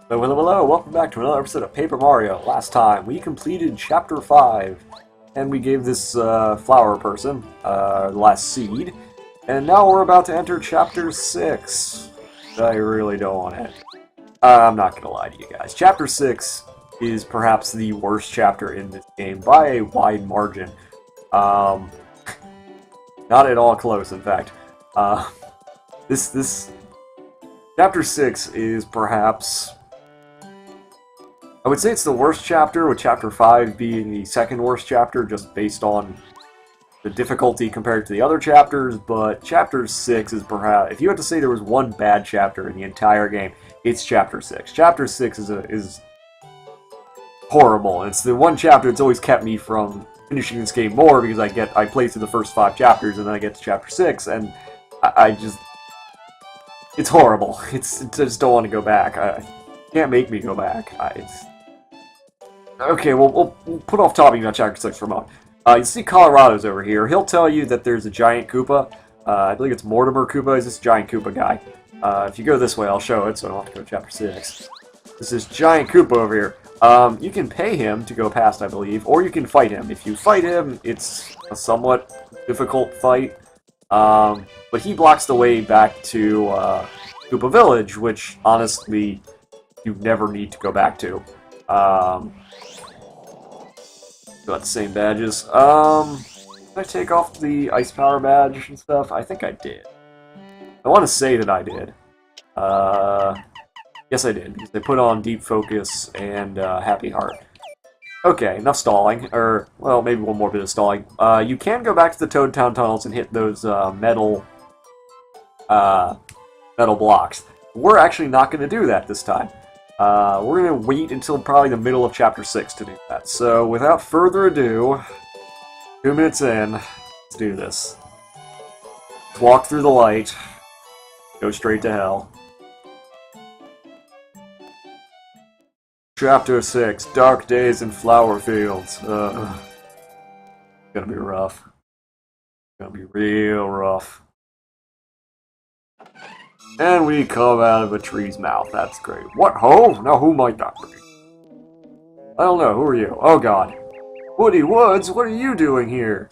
Hello, hello, hello, welcome back to another episode of Paper Mario. Last time, we completed Chapter 5, and we gave this flower person the last seed, and now we're about to enter Chapter 6. I really don't want it. I'm not gonna lie to you guys. Chapter 6 is perhaps the worst chapter in this game by a wide margin. Not at all close, in fact. This Chapter 6 is perhaps... I would say it's the worst chapter, with Chapter 5 being the second worst chapter, just based on the difficulty compared to the other chapters, but Chapter 6 is perhaps... If you had to say there was one bad chapter in the entire game, it's Chapter 6. Chapter 6 is horrible, and it's the one chapter that's always kept me from finishing this game more, because I play through the first 5 chapters, and then I get to Chapter 6, and I just... It's horrible. I just don't want to go back. Can't make me go back. Okay, well, we'll put off talking about Chapter 6 for a moment. You see Colorado's over here. He'll tell you that there's a giant Koopa. I believe it's Mortimer Koopa is this giant Koopa guy. If you go this way, I'll show it, so I don't have to go to Chapter 6. There's this giant Koopa over here. You can pay him to go past, I believe, or you can fight him. If you fight him, it's a somewhat difficult fight. But he blocks the way back to Koopa Village, which, honestly, you never need to go back to. Got the same badges. Did I take off the Ice Power badge and stuff? I think I did. I want to say that I did. Yes I did, because they put on Deep Focus and Happy Heart. Okay, enough stalling. Or, well, maybe one more bit of stalling. You can go back to the Toad Town tunnels and hit those metal blocks. We're actually not going to do that this time. We're going to wait until probably the middle of Chapter 6 to do that. So, without further ado, 2 minutes in, let's do this. Let's walk through the light, go straight to hell. Chapter 6, Dark Days in Flower Fields. It's gonna be rough. It's gonna be real rough. And we come out of a tree's mouth. That's great. What ho? Now who might that be? I don't know. Who are you? Oh god. Woody Woods, what are you doing here?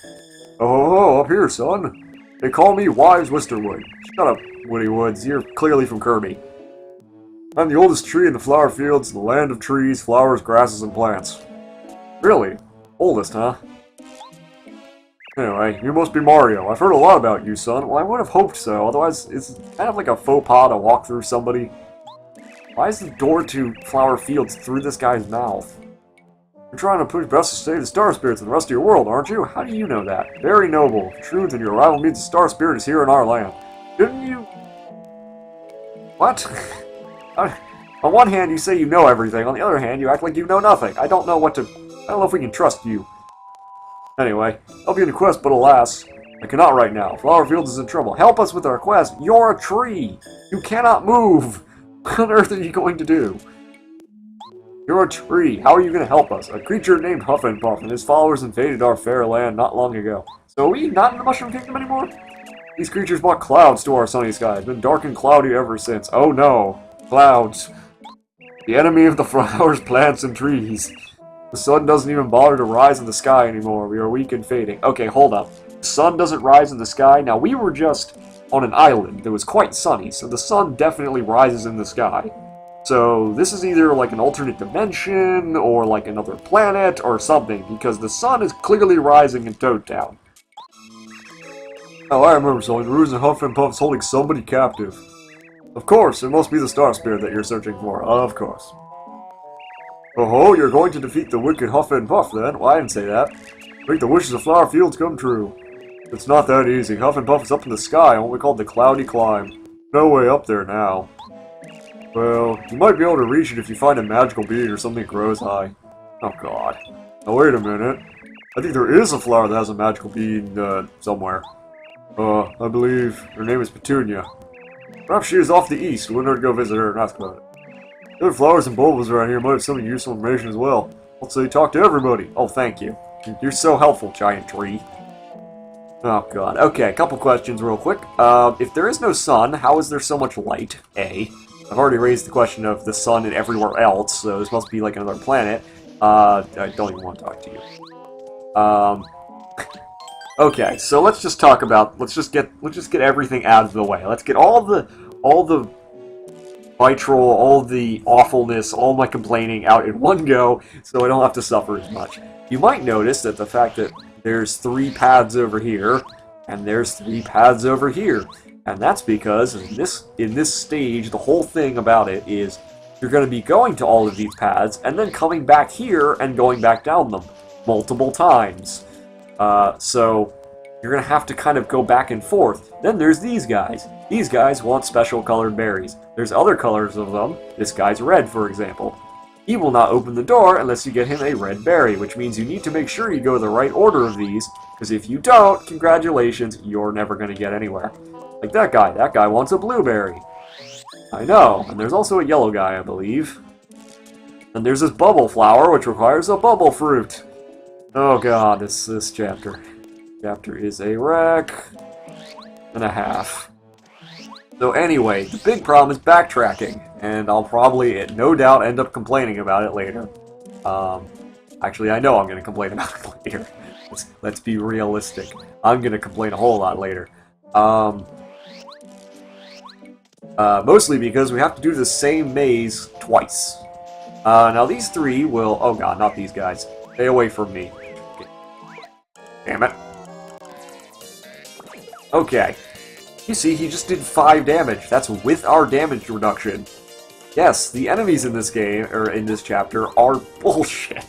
Oh ho ho, up here, son. They call me Wise Wisterwood. Shut up, Woody Woods. You're clearly from Kirby. I'm the oldest tree in the flower fields, the land of trees, flowers, grasses, and plants. Really? Oldest, huh? Anyway, you must be Mario. I've heard a lot about you, son. Well, I would have hoped so, otherwise it's kind of like a faux pas to walk through somebody. Why is the door to Flower Fields through this guy's mouth? You're trying to push best to save the Star Spirits in the rest of your world, aren't you? How do you know that? Very noble. True, then your arrival means the Star Spirit is here in our land. Didn't you... What? On one hand, you say you know everything. On the other hand, you act like you know nothing. I don't know if we can trust you. Anyway, I'll be in a quest, but alas, I cannot right now. Flower Fields is in trouble. Help us with our quest. You're a tree. You cannot move. What on earth are you going to do? You're a tree. How are you going to help us? A creature named Huff and Puff and his followers invaded our fair land not long ago. So are we not in the Mushroom Kingdom anymore? These creatures brought clouds to our sunny sky. It's been dark and cloudy ever since. Oh no. Clouds. The enemy of the flowers, plants, and trees. The sun doesn't even bother to rise in the sky anymore. We are weak and fading. Okay, hold up. The sun doesn't rise in the sky? Now, we were just on an island that was quite sunny, so the sun definitely rises in the sky. So, this is either like an alternate dimension, or like another planet, or something, because the sun is clearly rising in Toad Town. Oh, I remember something. Ruse and Huff and Puff's holding somebody captive. Of course, it must be the Star Spirit that you're searching for. Of course. Oh-ho, you're going to defeat the wicked Huff and Puff, then? Well, I didn't say that. Make the wishes of Flower Fields come true. It's not that easy. Huff and Puff is up in the sky on what we call the Cloudy Climb. No way up there now. Well, you might be able to reach it if you find a magical being or something that grows high. Oh god. Now wait a minute. I think there is a flower that has a magical being, somewhere. I believe her name is Petunia. Perhaps she is off the east. We wouldn't go visit her and ask about it. The other flowers and bulbs around here might have some useful information as well. I'll say talk to everybody. Oh, thank you. You're so helpful, giant tree. Oh, God. Okay, a couple questions real quick. If there is no sun, how is there so much light? A. I've already raised the question of the sun and everywhere else, so this must be like another planet. I don't even want to talk to you. Okay, so let's just talk about, let's just get everything out of the way. Let's get all the vitral, all the awfulness, all my complaining out in one go, so I don't have to suffer as much. You might notice that the fact that there's 3 paths over here, and there's 3 paths over here. And that's because in this stage, the whole thing about it is you're going to be going to all of these paths, and then coming back here and going back down them multiple times. So you're going to have to kind of go back and forth. Then there's these guys. These guys want special colored berries. There's other colors of them. This guy's red, for example. He will not open the door unless you get him a red berry, which means you need to make sure you go the right order of these, because if you don't, congratulations, you're never going to get anywhere. Like that guy wants a blueberry. I know, and there's also a yellow guy, I believe. And there's this bubble flower, which requires a bubble fruit. Oh god, this chapter. Chapter is a wreck and a half. So anyway, the big problem is backtracking, and I'll probably, no doubt, end up complaining about it later. Actually, I know I'm going to complain about it later. Let's be realistic. I'm going to complain a whole lot later. Mostly because we have to do the same maze twice. Now these 3 will... Oh god, not these guys. Stay away from me. Damn it. Okay. You see, he just did 5 damage. That's with our damage reduction. Yes, the enemies in this game, or in this chapter, are bullshit.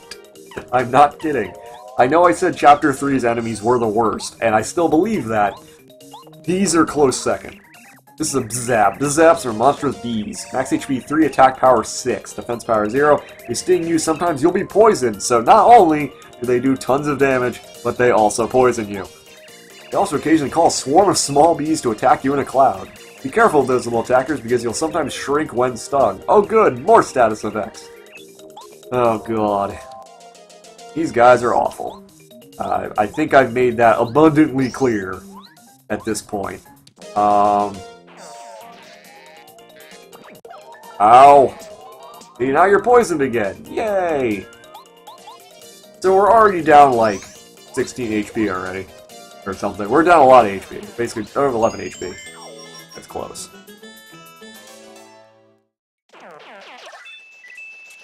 I'm not kidding. I know I said Chapter 3's enemies were the worst, and I still believe that. These are close second. This is a Bzap. Bzaps are monstrous bees. Max HP 3, attack power 6, defense power 0. They sting you, sometimes you'll be poisoned, so not only do they do tons of damage, but they also poison you. They also occasionally call a swarm of small bees to attack you in a cloud. Be careful of those little attackers because you'll sometimes shrink when stung. Oh good, more status effects. Oh god. These guys are awful. I think I've made that abundantly clear at this point. Ow! See, now you're poisoned again. Yay! So we're already down like 16 HP already. Or something. We're down a lot of HP. Basically, 11 HP. That's close.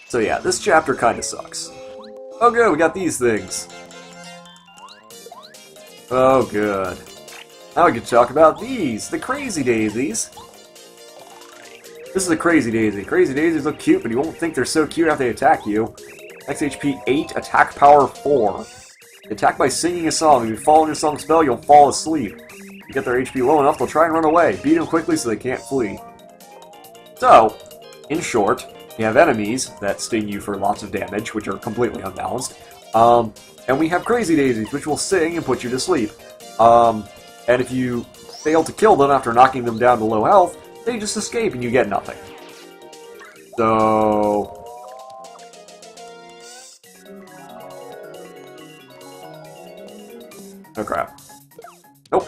So yeah, this chapter kind of sucks. Oh good, we got these things. Oh good. Now we can talk about these, the Crazy Daisies. This is a Crazy Daisy. Crazy Daisies look cute, but you won't think they're so cute after they attack you. Max HP 8, attack power 4. Attack by singing a song. If you fall in your song spell, you'll fall asleep. If you get their HP low enough, they'll try and run away. Beat them quickly so they can't flee. So, in short, you have enemies that sting you for lots of damage, which are completely unbalanced. And we have Crazy Daisies, which will sing and put you to sleep. And if you fail to kill them after knocking them down to low health, they just escape and you get nothing. So... Oh crap. Nope.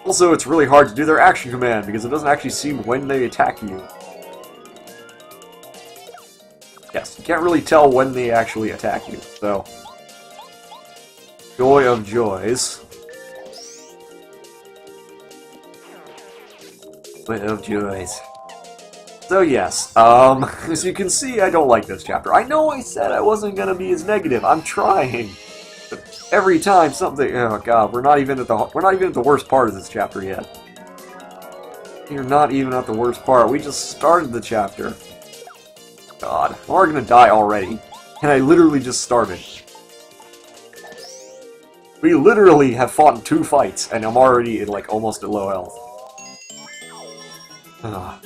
Also, it's really hard to do their action command because it doesn't actually seem when they attack you. Yes, you can't really tell when they actually attack you, so... Joy of joys. Joy of joys. So yes, as you can see, I don't like this chapter. I know I said I wasn't gonna be as negative. I'm trying. But every time something, oh god, we're not even at the worst part of this chapter yet. You're not even at the worst part. We just started the chapter. God, we're gonna die already. And I literally just started. We literally have fought in 2 fights, and I'm already at, like, almost at low health. God.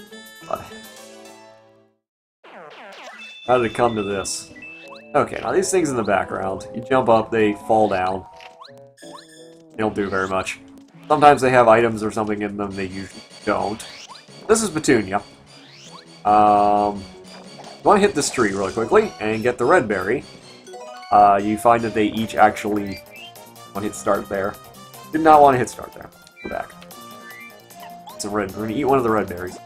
How did it come to this? Okay, now these things in the background, you jump up, they fall down. They don't do very much. Sometimes they have items or something in them, they usually don't. This is Petunia. You want to hit this tree really quickly and get the red berry. You find that they each actually want to hit start there. Did not want to hit start there. Go back. It's a red. We're going to eat one of the red berries.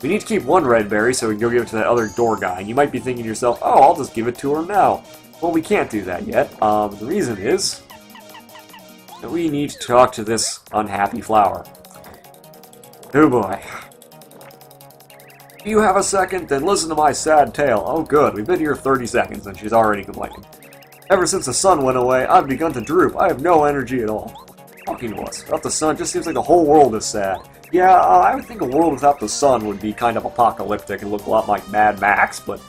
We need to keep one red berry so we can go give it to that other door guy. And you might be thinking to yourself, oh, I'll just give it to her now. Well, we can't do that yet. The reason is that we need to talk to this unhappy flower. Oh boy. Do you have a second? Then listen to my sad tale. Oh good, we've been here 30 seconds and she's already complaining. Ever since the sun went away, I've begun to droop. I have no energy at all. Talking to us about the sun just seems like the whole world is sad. Yeah, I would think a world without the sun would be kind of apocalyptic and look a lot like Mad Max, but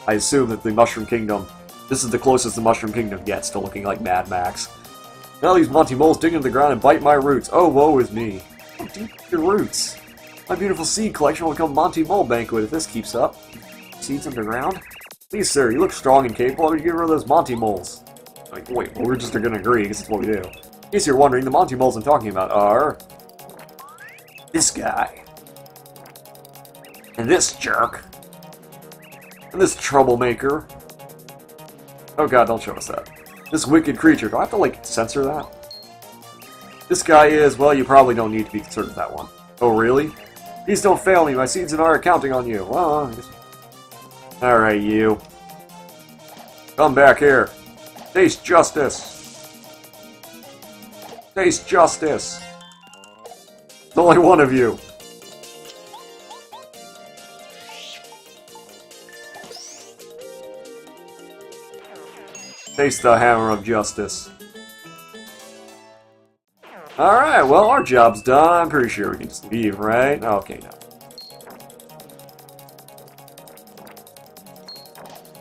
I assume that the Mushroom Kingdom, this is the closest the Mushroom Kingdom gets to looking like Mad Max. Now these Monty Moles dig into the ground and bite my roots. Oh, woe is me. How deep are your roots? My beautiful seed collection will become Monty Mole Banquet if this keeps up. Seeds underground? Please, sir, you look strong and capable. You get rid of those Monty Moles. Like, wait, well, we're just going to agree because it's what we do. In case you're wondering, the Monty Moles I'm talking about are this guy, and this jerk, and this troublemaker. Oh god, don't show us that. This wicked creature. Do I have to, like, censor that? This guy is, well, you probably don't need to be concerned with that one. Oh, really? Please don't fail me. My seeds and I are counting on you. Well, alright, you. Come back here. Taste justice. Taste justice. There's only one of you. Taste the hammer of justice. Alright, well, our job's done. I'm pretty sure we can just leave, right? Okay, no.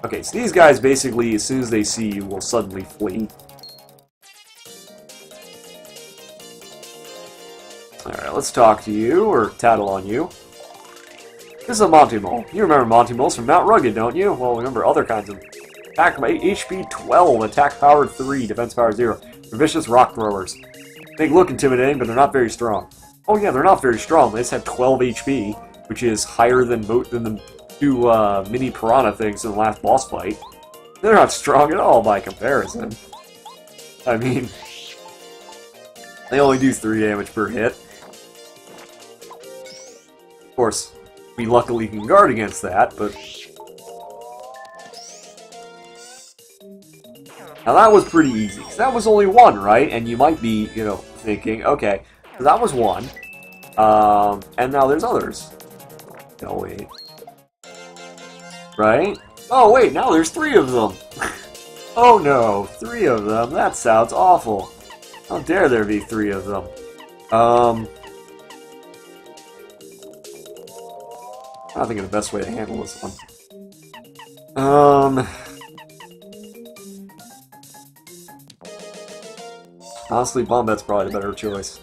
Okay, so these guys basically, as soon as they see you, will suddenly flee. Alright, let's talk to you, or tattle on you. This is a Monty Mole. You remember Monty Moles from Mount Rugged, don't you? Well, remember other kinds of... Attack HP 12, attack power 3, defense power 0. They're vicious rock throwers. They look intimidating, but they're not very strong. Oh yeah, they're not very strong. They just have 12 HP, which is higher than the two mini piranha things in the last boss fight. They're not strong at all by comparison. I mean, they only do 3 damage per hit. Of course, we luckily can guard against that, but... Now that was pretty easy, because that was only one, right? And you might be, you know, thinking, okay, so that was one, and now there's others. No, wait. Right? Oh, wait, now there's 3 of them! Oh no, 3 of them? That sounds awful. How dare there be 3 of them? I'm not thinking of the best way to handle this one. Honestly, Bombette's probably the better choice.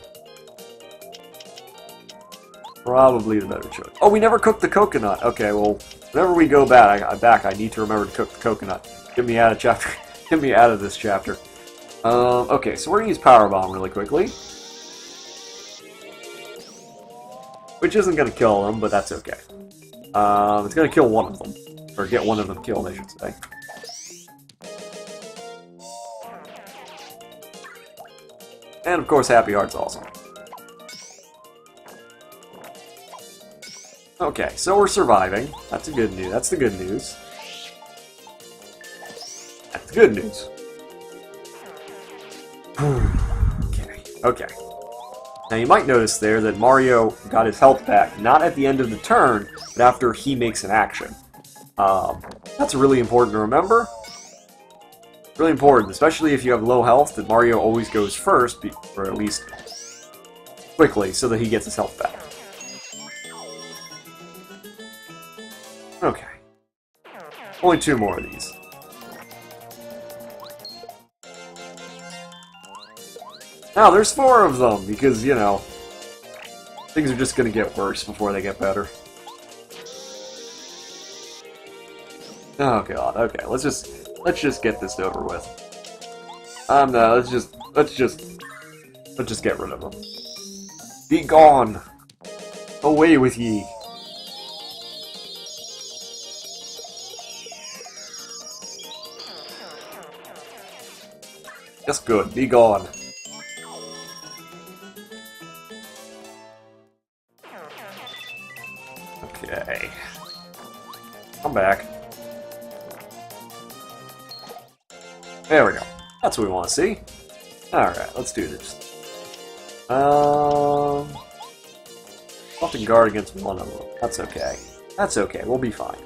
Probably the better choice. Oh, we never cooked the coconut! Okay, well, whenever we go back, I need to remember to cook the coconut. Get me out of chapter. Get me out of this chapter. Okay, so we're gonna use Power Bomb really quickly. Which isn't gonna kill them, but that's okay. It's gonna kill one of them. Or get one of them killed, I should say. And of course, Happy Heart's awesome. Okay, so we're surviving. That's the good news. That's the good news. That's the good news. Okay. Now you might notice there that Mario got his health back, not at the end of the turn, but after he makes an action. That's really important to remember. Really important, especially if you have low health, that Mario always goes first, or at least quickly, so that he gets his health back. Okay. Only 2 more of these. Now, there's 4 of them, because, you know, things are just gonna get worse before they get better. Oh god, okay, let's just get this over with. No, let's just get rid of them. Be gone! Away with ye! Yes, good, be gone. Okay. I'm back. There we go. That's what we want to see. Alright, let's do this. I'll have to guard against one of them. That's okay. That's okay, we'll be fine.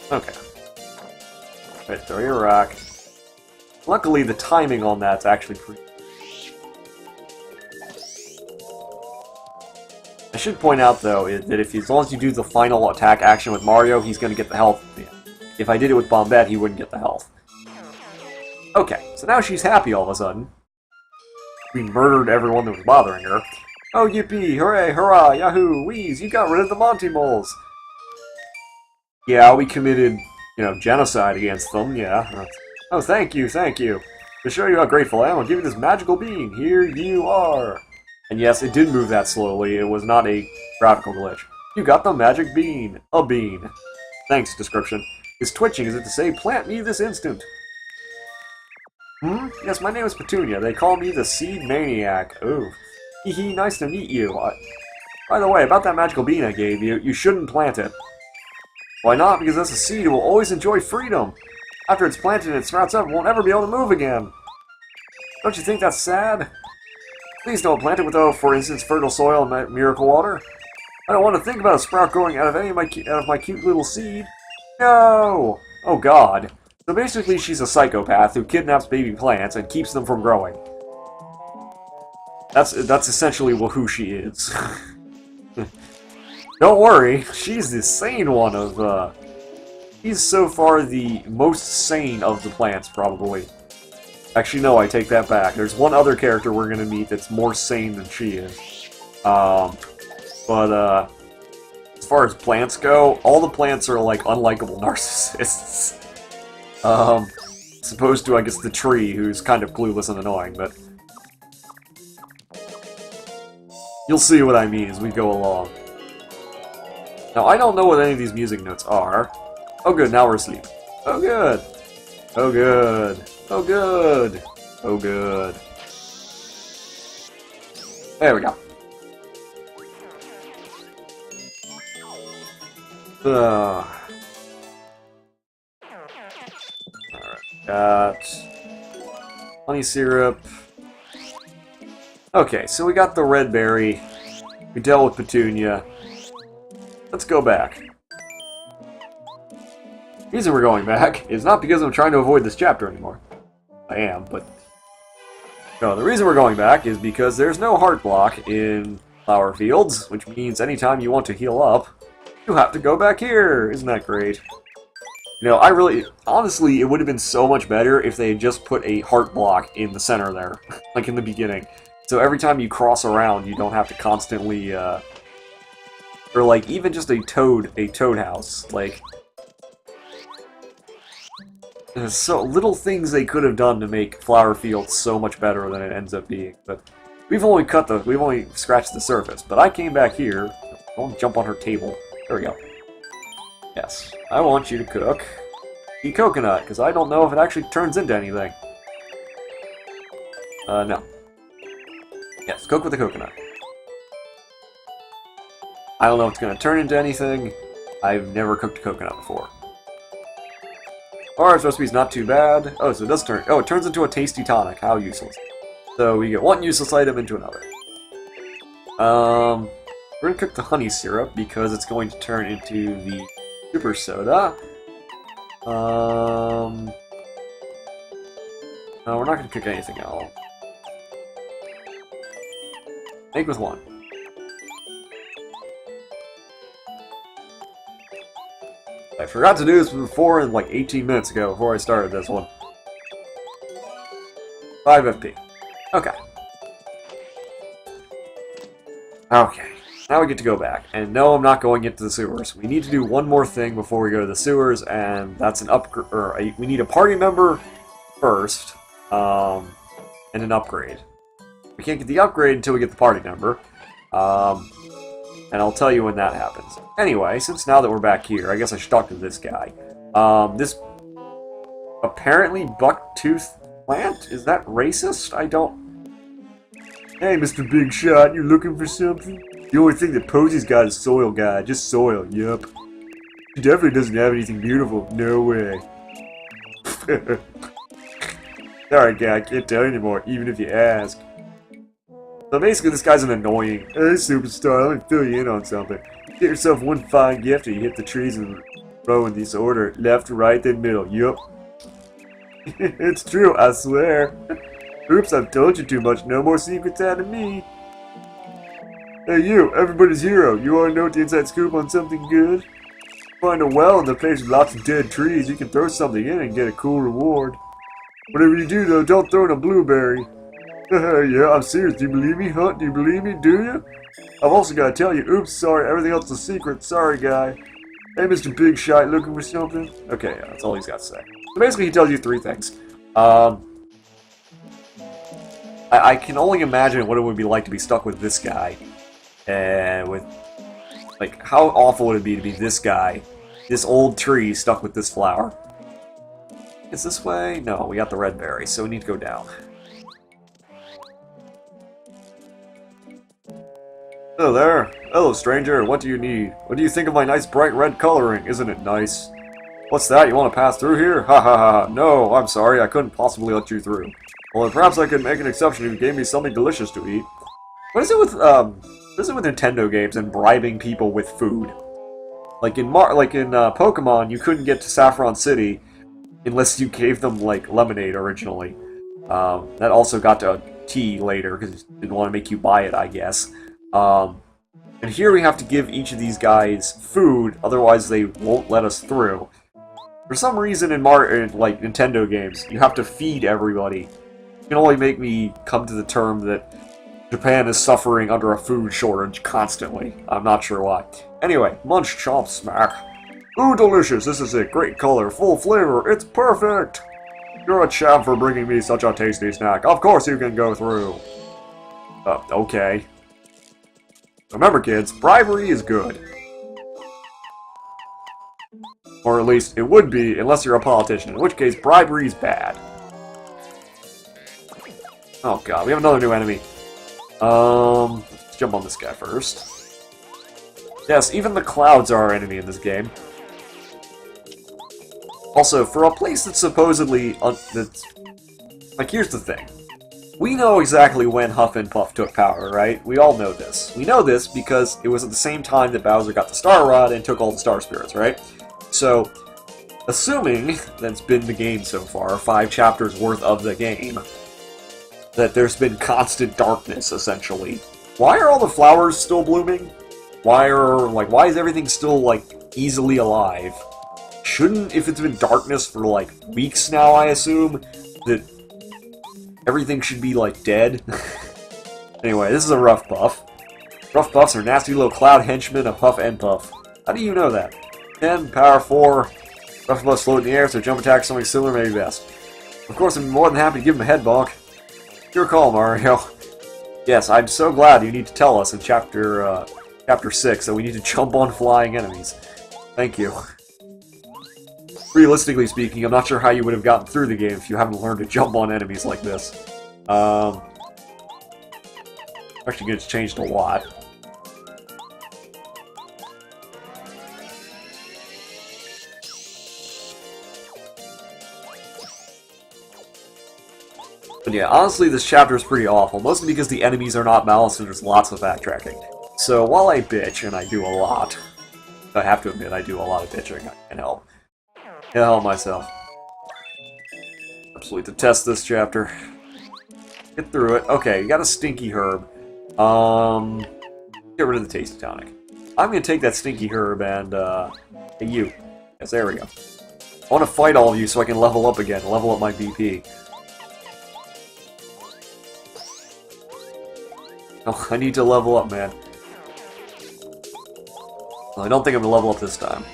Okay. Right, throw your rock. Luckily, the timing on that's actually pretty... I should point out, though, that as long as you do the final attack action with Mario, he's going to get the health. If I did it with Bombette, he wouldn't get the health. Okay, so now she's happy all of a sudden. We murdered everyone that was bothering her. Oh, yippee, hooray, hurrah, yahoo, wheeze, you got rid of the Monty Moles. Yeah, we committed, genocide against them, yeah. Oh, thank you, thank you. To show you how grateful I am, I'll give you this magical bean. Here you are. And yes, it did move that slowly. It was not a graphical glitch. You got the magic bean. A bean. Thanks, description. Is twitching, is it to say, plant me this instant? Yes, my name is Petunia. They call me the Seed Maniac. Oh. Hee hee, nice to meet you. By the way, about that magical bean I gave you, you shouldn't plant it. Why not? Because as a seed, it will always enjoy freedom. After it's planted and it sprouts up, it won't ever be able to move again. Don't you think that's sad? Please don't plant it with, for instance, fertile soil and miracle water. I don't want to think about a sprout growing out of any of my cute little seed. No! Oh God. So basically, she's a psychopath who kidnaps baby plants and keeps them from growing. That's essentially who she is. Don't worry, she's the sane one of, He's so far the most sane of the plants, probably. Actually, no, I take that back. There's one other character we're gonna meet that's more sane than she is. But as far as plants go, all the plants are, like, unlikable narcissists. As opposed to, I guess, the tree, who's kind of clueless and annoying, but... You'll see what I mean as we go along. Now, I don't know what any of these music notes are. Oh good, now we're asleep. Oh good. Oh good. Oh good. Oh good. There we go. Alright, got honey syrup. Okay, so we got the red berry. We dealt with Petunia. Let's go back. The reason we're going back is not because I'm trying to avoid this chapter anymore. I am, but... No, the reason we're going back is because there's no heart block in Flower Fields, which means anytime you want to heal up, you have to go back here. Isn't that great? Honestly, it would have been so much better if they had just put a heart block in the center there, like in the beginning. So every time you cross around, you don't have to constantly, or like, even just a toad house, like... There's so little things they could have done to make Flower Fields so much better than it ends up being, but we've only scratched the surface. But I came back here. Don't jump on her table. There we go. Yes, I want you to cook the coconut because I don't know if it actually turns into anything. No. Yes, cook with the coconut. I don't know if it's going to turn into anything. I've never cooked a coconut before. Our recipe's not too bad. Oh, so it does turn... Oh, it turns into a tasty tonic. How useless. So we get one useless item into another. We're going to cook the honey syrup because it's going to turn into the super soda. No, we're not going to cook anything else. Make with one. I forgot to do this before, like 18 minutes ago, before I started this one. 5 FP. Okay. Okay. Now we get to go back. And no, I'm not going into the sewers. We need to do one more thing before we go to the sewers, and that's an upgrade. We need a party member first, and an upgrade. We can't get the upgrade until we get the party member. And I'll tell you when that happens. Anyway, since now that we're back here, I guess I should talk to this guy. This apparently bucktooth plant? Is that racist? I don't... Hey, Mr. Big Shot, you looking for something? The only thing that Posey's got is soil, guy. Just soil, yup. He definitely doesn't have anything beautiful. No way. Sorry, guy, I can't tell you anymore, even if you ask. So basically, this guy's an annoying... Hey, superstar, let me fill you in on something. Get yourself one fine gift and you hit the trees in a row in this order. Left, right, then middle. Yup. It's true, I swear. Oops, I've told you too much. No more secrets out of me. Hey, you, everybody's hero. You want to know the inside scoop on something good? Find a well in the place with lots of dead trees. You can throw something in and get a cool reward. Whatever you do, though, don't throw in a blueberry. Yeah, I'm serious. Do you believe me, Hunt? Do you believe me? Do you? I've also got to tell you. Oops, sorry. Everything else is a secret. Sorry, guy. Hey, Mr. Big Shot, looking for something? Okay, yeah, that's all he's got to say. So basically, he tells you three things. I can only imagine what it would be like to be stuck with this guy. And with... Like, how awful would it be to be this guy, this old tree, stuck with this flower? Is this way? No, we got the red berry, so we need to go down. Hello there. Hello, stranger. What do you need? What do you think of my nice bright red coloring? Isn't it nice? What's that? You want to pass through here? Ha ha ha. No, I'm sorry. I couldn't possibly let you through. Well, perhaps I could make an exception if you gave me something delicious to eat. What is it with Nintendo games and bribing people with food? Like in Pokemon, you couldn't get to Saffron City unless you gave them like lemonade originally. That also got to tea later because it didn't want to make you buy it, I guess. And here we have to give each of these guys food, otherwise they won't let us through. For some reason in like Nintendo games, you have to feed everybody. You can only make me come to the term that Japan is suffering under a food shortage constantly. I'm not sure why. Anyway, munch, chomp, smack. Ooh, delicious, this is it. Great color, full flavor, it's perfect! You're a champ for bringing me such a tasty snack. Of course you can go through. Okay. Remember, kids, bribery is good. Or at least, it would be, unless you're a politician, in which case, bribery is bad. Oh god, we have another new enemy. Let's jump on this guy first. Yes, even the clouds are our enemy in this game. Also, for a place that's supposedly... like, here's the thing. We know exactly when Huff and Puff took power, right? We all know this. We know this because it was at the same time that Bowser got the Star Rod and took all the Star Spirits, right? So, assuming that's been the game so far, 5 chapters worth of the game, that there's been constant darkness, essentially. Why are all the flowers still blooming? Why is everything still, like, easily alive? Shouldn't, if it's been darkness for, like, weeks now, I assume, that everything should be, like, dead? Anyway, this is a Rough Puff. Rough Puffs are nasty little cloud henchmen of Huff and Puff. How do you know that? 10, power 4, Rough Puffs float in the air, so jump attack, something similar may be best. Of course, I'm more than happy to give him a head bonk. Your call, Mario. Yes, I'm so glad you need to tell us in chapter 6 that we need to jump on flying enemies. Thank you. Realistically speaking, I'm not sure how you would have gotten through the game if you haven't learned to jump on enemies like this. Actually, it's changed a lot. But yeah, honestly, this chapter is pretty awful, mostly because the enemies are not balanced and there's lots of backtracking. So while I bitch, and I do a lot, I have to admit I do a lot of bitching, I can't help. Can't help myself. Absolutely detest this chapter. Get through it. Okay, you got a Stinky Herb. Get rid of the Tasty Tonic. I'm gonna take that Stinky Herb and, hey you. Yes, there we go. I want to fight all of you so I can level up again, level up my BP. Oh, I need to level up, man. Well, I don't think I'm gonna level up this time.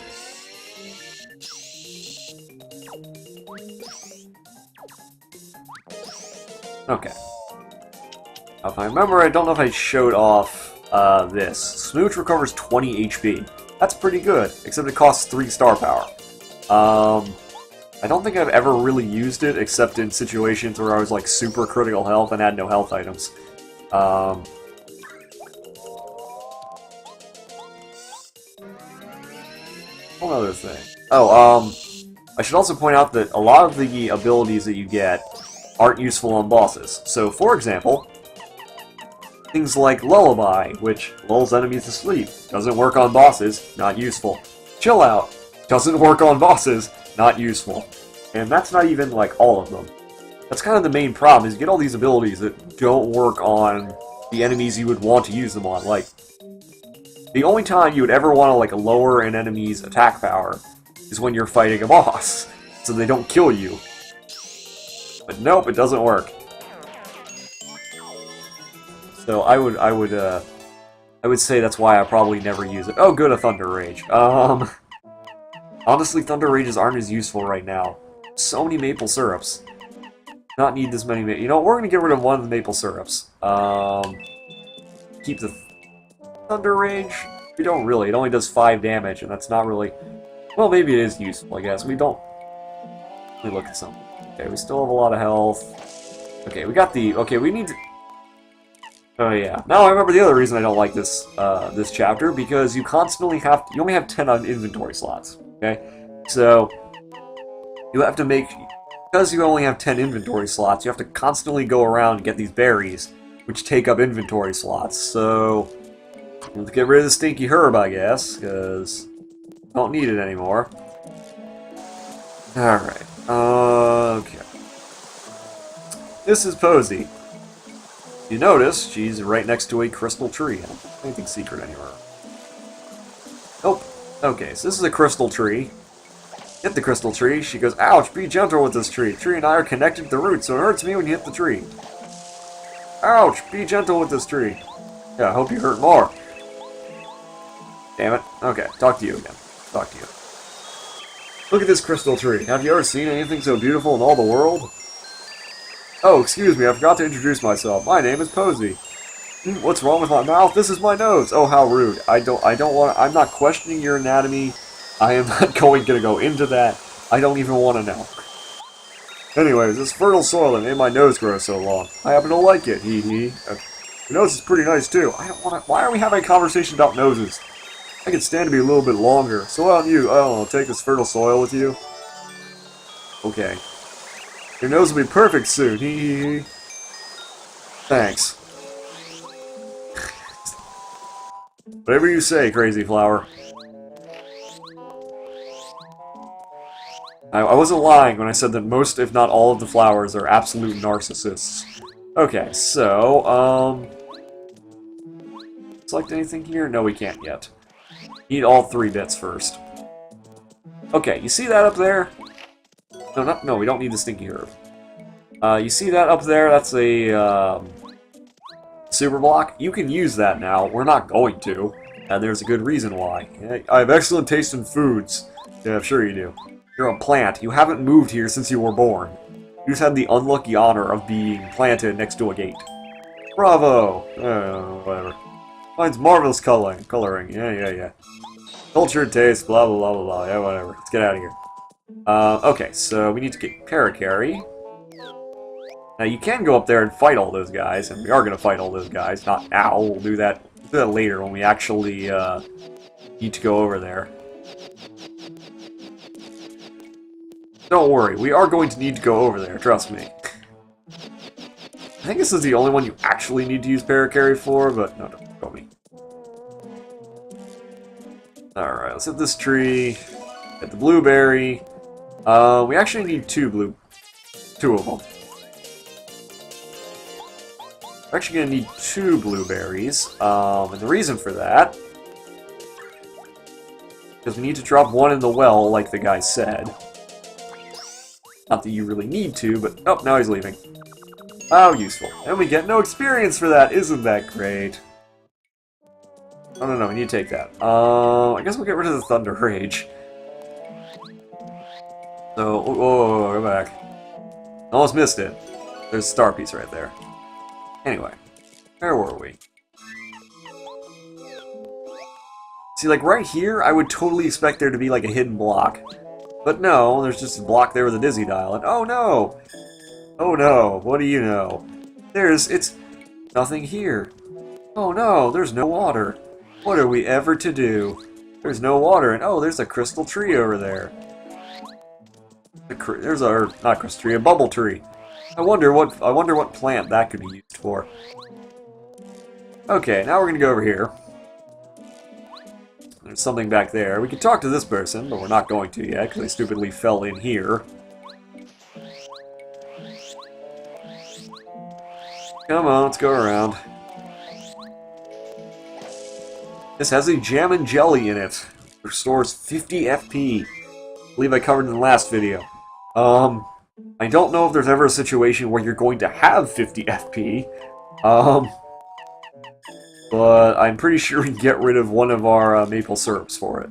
Okay. If I remember, I don't know if I showed off this. Smooch recovers 20 HP. That's pretty good, except it costs 3 star power. I don't think I've ever really used it, except in situations where I was like super critical health and had no health items. One other thing. Oh, I should also point out that a lot of the abilities that you get aren't useful on bosses. So, for example, things like Lullaby, which lulls enemies to sleep, doesn't work on bosses, not useful. Chill Out doesn't work on bosses, not useful. And that's not even, like, all of them. That's kind of the main problem, is you get all these abilities that don't work on the enemies you would want to use them on. Like, the only time you would ever want to, like, lower an enemy's attack power is when you're fighting a boss, so they don't kill you. But nope, it doesn't work. So I would say that's why I probably never use it. Oh, good, a Thunder Rage. Honestly, Thunder Rages aren't as useful right now. So many maple syrups. Not need this many. You know, we're gonna get rid of one of the maple syrups. Keep the Thunder Rage. We don't really. It only does 5 damage, and that's not really. Well, maybe it is useful. I guess we don't. Let me look at something. Okay, we still have a lot of health. Okay, we got the. Okay, we need to. Oh yeah. Now I remember the other reason I don't like this this chapter, because you constantly have to, you only have 10 on inventory slots. Okay, so you have to make, because you only have 10 inventory slots, you have to constantly go around and get these berries, which take up inventory slots. So let's get rid of the stinky herb, I guess, because don't need it anymore. All right. Okay. This is Posey. You notice she's right next to a crystal tree. I don't think anything secret anywhere. Nope. Okay, so this is a crystal tree. Hit the crystal tree. She goes, ouch, be gentle with this tree. The tree and I are connected to the roots, so it hurts me when you hit the tree. Ouch, be gentle with this tree. Yeah, I hope you hurt more. Damn it. Okay, talk to you again. Talk to you. Look at this crystal tree. Have you ever seen anything so beautiful in all the world? Oh, excuse me, I forgot to introduce myself. My name is Posey. What's wrong with my mouth? This is my nose. Oh, how rude. I'm not questioning your anatomy. I am not going to go into that. I don't even want to know. Anyways, this fertile soil that made my nose grow so long. I happen to like it, hee hee. Your nose is pretty nice, too. I don't want to... Why are we having a conversation about noses? I could stand to be a little bit longer. So why don't you, I don't know, take this fertile soil with you? Okay. Your nose will be perfect soon, hee hee hee. Thanks. Whatever you say, crazy flower. I wasn't lying when I said that most, if not all, of the flowers are absolute narcissists. Okay, so, select anything here? No, we can't yet. Eat all 3 bits first. Okay, you see that up there? No, we don't need the stinky herb. You see that up there? That's a, super block. You can use that now. We're not going to. And there's a good reason why. I have excellent taste in foods. Yeah, sure you do. You're a plant. You haven't moved here since you were born. You just had the unlucky honor of being planted next to a gate. Bravo! Whatever. Mine's marvelous coloring. Yeah. Cultured taste, blah, blah, blah, blah, blah. Yeah, whatever. Let's get out of here. Okay, so we need to get Parakarry. Now, you can go up there and fight all those guys, and we are going to fight all those guys. Not now. We'll do that later when we actually need to go over there. Don't worry, we are going to need to go over there, trust me. I think this is the only one you actually need to use Parakarry for, but no, don't tell me. Alright, let's hit this tree. Get the blueberry. We actually need 2 of them. We're actually going to need 2 blueberries, and the reason for that, because we need to drop 1 in the well, like the guy said. Not that you really need to, but... Oh, now he's leaving. How useful. And we get no experience for that, isn't that great? Oh, no, we need to take that. I guess we'll get rid of the Thunder Rage. So, whoa, go back. Almost missed it. There's a star piece right there. Anyway, where were we? See, like, right here, I would totally expect there to be, like, a hidden block. But no, there's just a block there with a dizzy dial, and oh no! Oh no, what do you know? It's nothing here. Oh no, there's no water. What are we ever to do? There's no water, and oh, there's a crystal tree over there. There's not crystal tree, a bubble tree. I wonder what plant that could be used for. Okay, now we're gonna go over here. There's something back there. We can talk to this person, but we're not going to yet, because they stupidly fell in here. Come on, let's go around. This has a jam and jelly in it. Restores 50 FP. I believe I covered in the last video. I don't know if there's ever a situation where you're going to have 50 FP. But I'm pretty sure we can get rid of one of our maple syrups for it.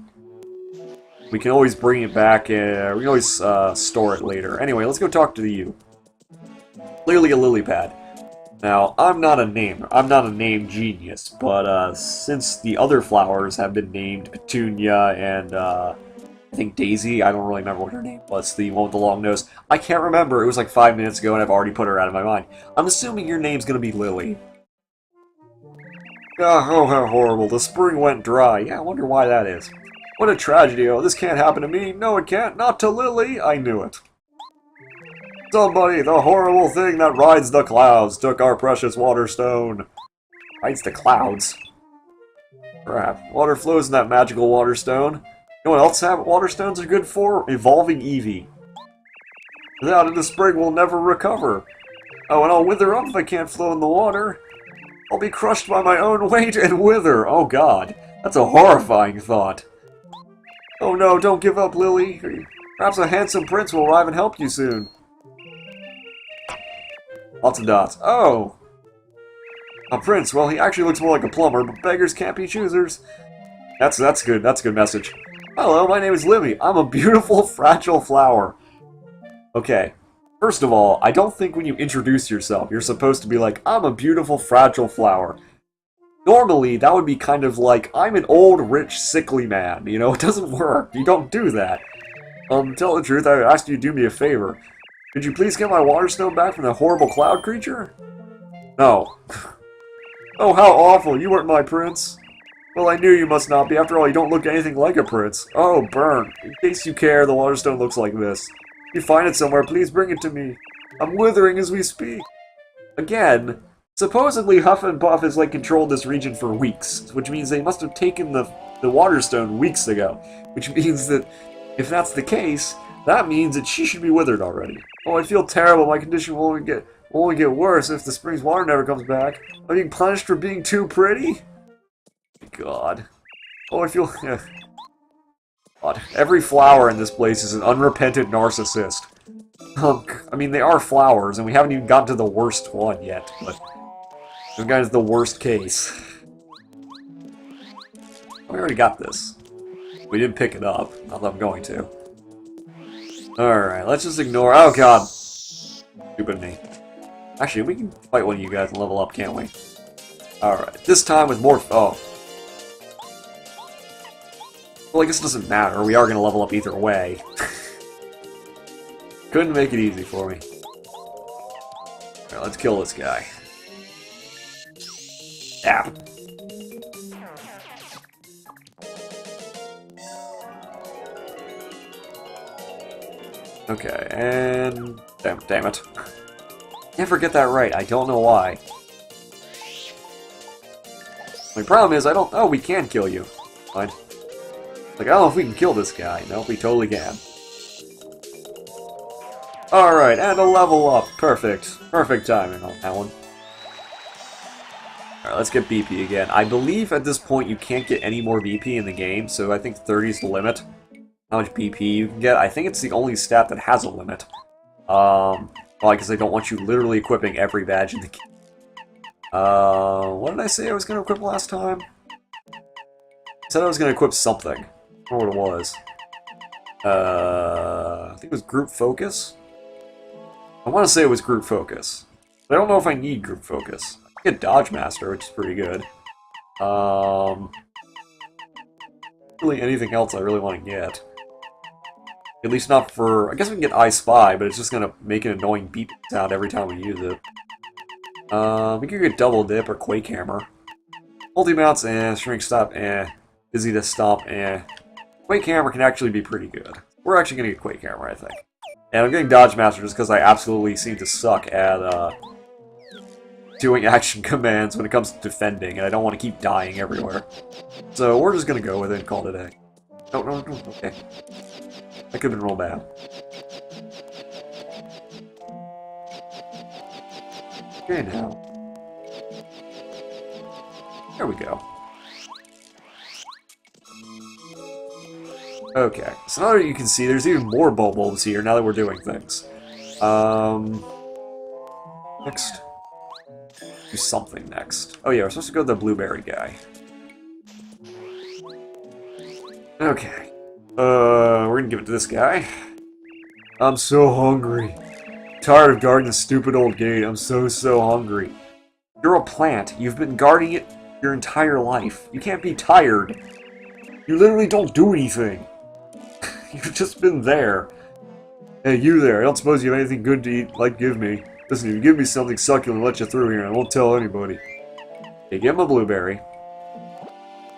We can always bring it back, we can always store it later. Anyway, let's go talk to you. Clearly a lily pad. Now, I'm not a name genius, but since the other flowers have been named Petunia and I think Daisy, I don't really remember what her name was, the one with the long nose. I can't remember, it was like 5 minutes ago and I've already put her out of my mind. I'm assuming your name's gonna be Lily. Oh, how horrible, the spring went dry. Yeah, I wonder why that is. What a tragedy, oh, this can't happen to me. No, it can't, not to Lily, I knew it. Somebody, the horrible thing that rides the clouds, took our precious water stone. Rides the clouds? Crap. Water flows in that magical water stone. You know what else water stones are good for? Evolving Eevee. Without it, the spring will never recover. Oh, and I'll wither up if I can't flow in the water. I'll be crushed by my own weight and wither. Oh god, that's a horrifying thought. Oh no, don't give up, Lily. Perhaps a handsome prince will arrive and help you soon. Lots of dots. Oh! A prince. Well, he actually looks more like a plumber, but beggars can't be choosers. That's good. That's a good message. Hello, my name is Libby. I'm a beautiful, fragile flower. Okay. First of all, I don't think when you introduce yourself, you're supposed to be like, I'm a beautiful, fragile flower. Normally, that would be kind of like, I'm an old, rich, sickly man. You know, it doesn't work. You don't do that. Tell the truth, I would ask you to do me a favor. Could you please get my water stone back from the horrible cloud creature? No. Oh, how awful. You weren't my prince. Well, I knew you must not be. After all, you don't look anything like a prince. Oh, burn. In case you care, the water stone looks like this. If you find it somewhere, please bring it to me. I'm withering as we speak. Again, supposedly Huff and Puff has, like, controlled this region for weeks, which means they must have taken the water stone weeks ago. Which means that, if that's the case, that means that she should be withered already. Oh, I feel terrible. My condition will only get worse if the spring's water never comes back. I'm being punished for being too pretty? God. Oh, I feel... God. Every flower in this place is an unrepentant narcissist. I mean, they are flowers, and we haven't even gotten to the worst one yet, but... this guy is the worst case. We already got this. We didn't pick it up. Not that I'm going to. Alright, let's just ignore... oh, God. Stupid me. Actually, we can fight one of you guys and level up, can't we? Alright, this time with more... oh. Well, I guess it doesn't matter. We are going to level up either way. Couldn't make it easy for me. Alright, let's kill this guy. Yeah. Okay, and... damn it. Never get that right, I don't know why. My problem is, I don't... oh, we can kill you. Fine. Like, I don't know if we can kill this guy. Nope, we totally can. Alright, and a level up. Perfect. Perfect timing on that one. Alright, let's get BP again. I believe at this point you can't get any more BP in the game, so I think 30 is the limit. How much BP you can get. I think it's the only stat that has a limit. Well, because they don't want you literally equipping every badge in the game. What did I say I was going to equip last time? I said I was going to equip something. I don't know what it was. I think it was group focus? I want to say it was group focus. But I don't know if I need group focus. I get Dodge Master, which is pretty good. really anything else I really want to get. At least not for... I guess we can get I Spy, but it's just going to make an annoying beep sound every time we use it. We could get Double Dip or Quake Hammer. Multi-mounts, Shrink Stop, Busy to Stomp, Quake Hammer can actually be pretty good. We're actually going to get Quake Hammer, I think. And I'm getting Dodge Master just because I absolutely seem to suck at doing action commands when it comes to defending, and I don't want to keep dying everywhere. So we're just going to go with it and call it a day. No, okay. That could have been real bad. Okay, now. There we go. Okay, so now that you can see, there's even more bulbs here now that we're doing things. Next. Do something next. Oh yeah, we're supposed to go to the blueberry guy. Okay. We're gonna give it to this guy. I'm so hungry. Tired of guarding the stupid old gate. I'm so hungry. You're a plant. You've been guarding it your entire life. You can't be tired. You literally don't do anything. You've just been there. Hey, you there. I don't suppose you have anything good to eat, like give me. Listen, if you give me something succulent, I'll let you through here, and I won't tell anybody. Okay, give him a blueberry.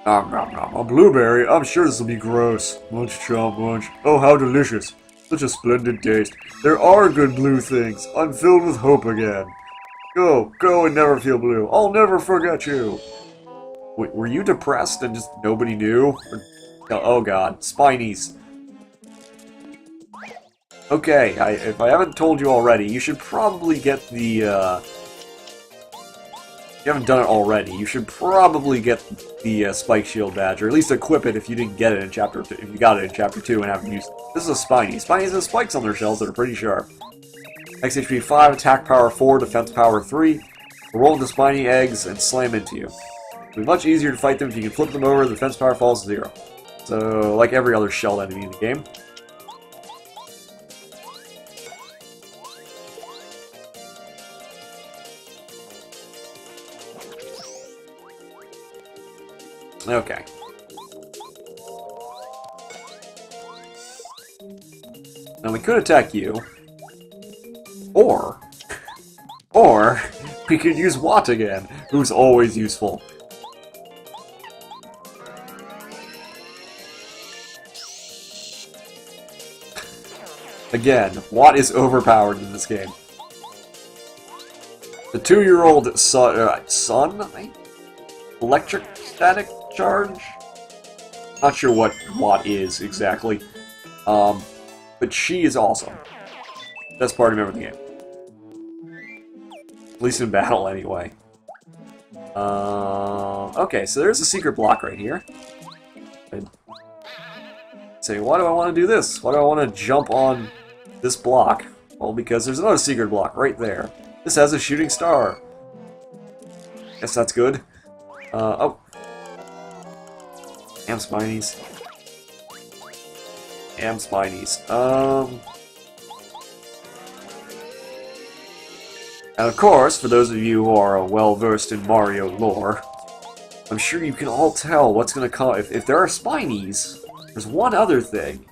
A blueberry? I'm sure this will be gross. Munch, chomp, munch. Oh, how delicious. Such a splendid taste. There are good blue things. I'm filled with hope again. Go and never feel blue. I'll never forget you. Wait, were you depressed and just nobody knew? Oh god, Spinies. Okay, if I haven't told you already, you should probably get the, if you haven't done it already, you should probably get the Spike Shield badge, or at least equip it if you didn't get it in Chapter 2, if you got it in Chapter 2 and haven't used it. This is a Spiny. Spinies have spikes on their shells that are pretty sharp. Max HP 5, attack power 4, defense power 3. Roll into Spiny eggs and slam into you. It'll be much easier to fight them if you can flip them over, the defense power falls to 0. So, like every other shelled enemy in the game. Okay. Now we could attack you. Or we could use Watt again, who's always useful. Again, Watt is overpowered in this game. The 2-year-old son? Electric static charge? Not sure what Watt is exactly. But she is awesome. Best party member of the game. At least in battle, anyway. Okay, so there's a secret block right here. I'd say, why do I want to do this? Why do I want to jump on this block? Well, because there's another secret block right there. This has a shooting star. Guess that's good. Oh. Damn Spinies. Damn Spinies. And of course, for those of you who are well-versed in Mario lore, I'm sure you can all tell what's gonna come. If there are Spinies, there's one other thing.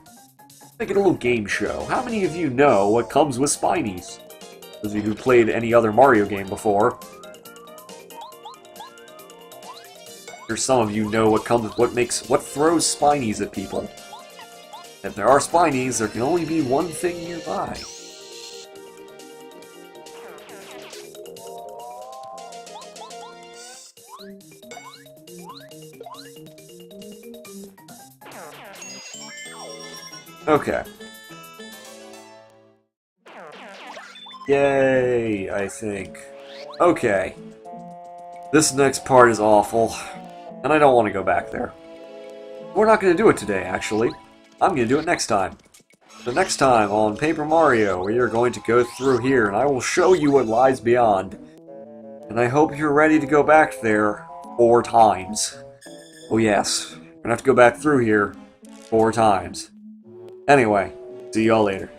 Make it a little game show. How many of you know what comes with Spinies? Those of you who played any other Mario game before. Or some of you know what comes, what throws Spinies at people. If there are Spinies, there can only be one thing nearby. Okay. Yay, I think. Okay. This next part is awful. And I don't want to go back there. We're not going to do it today, actually. I'm going to do it next time. So next time on Paper Mario, we are going to go through here, and I will show you what lies beyond. And I hope you're ready to go back there 4 times. Oh yes, we're going to have to go back through here 4 times. Anyway, see y'all later.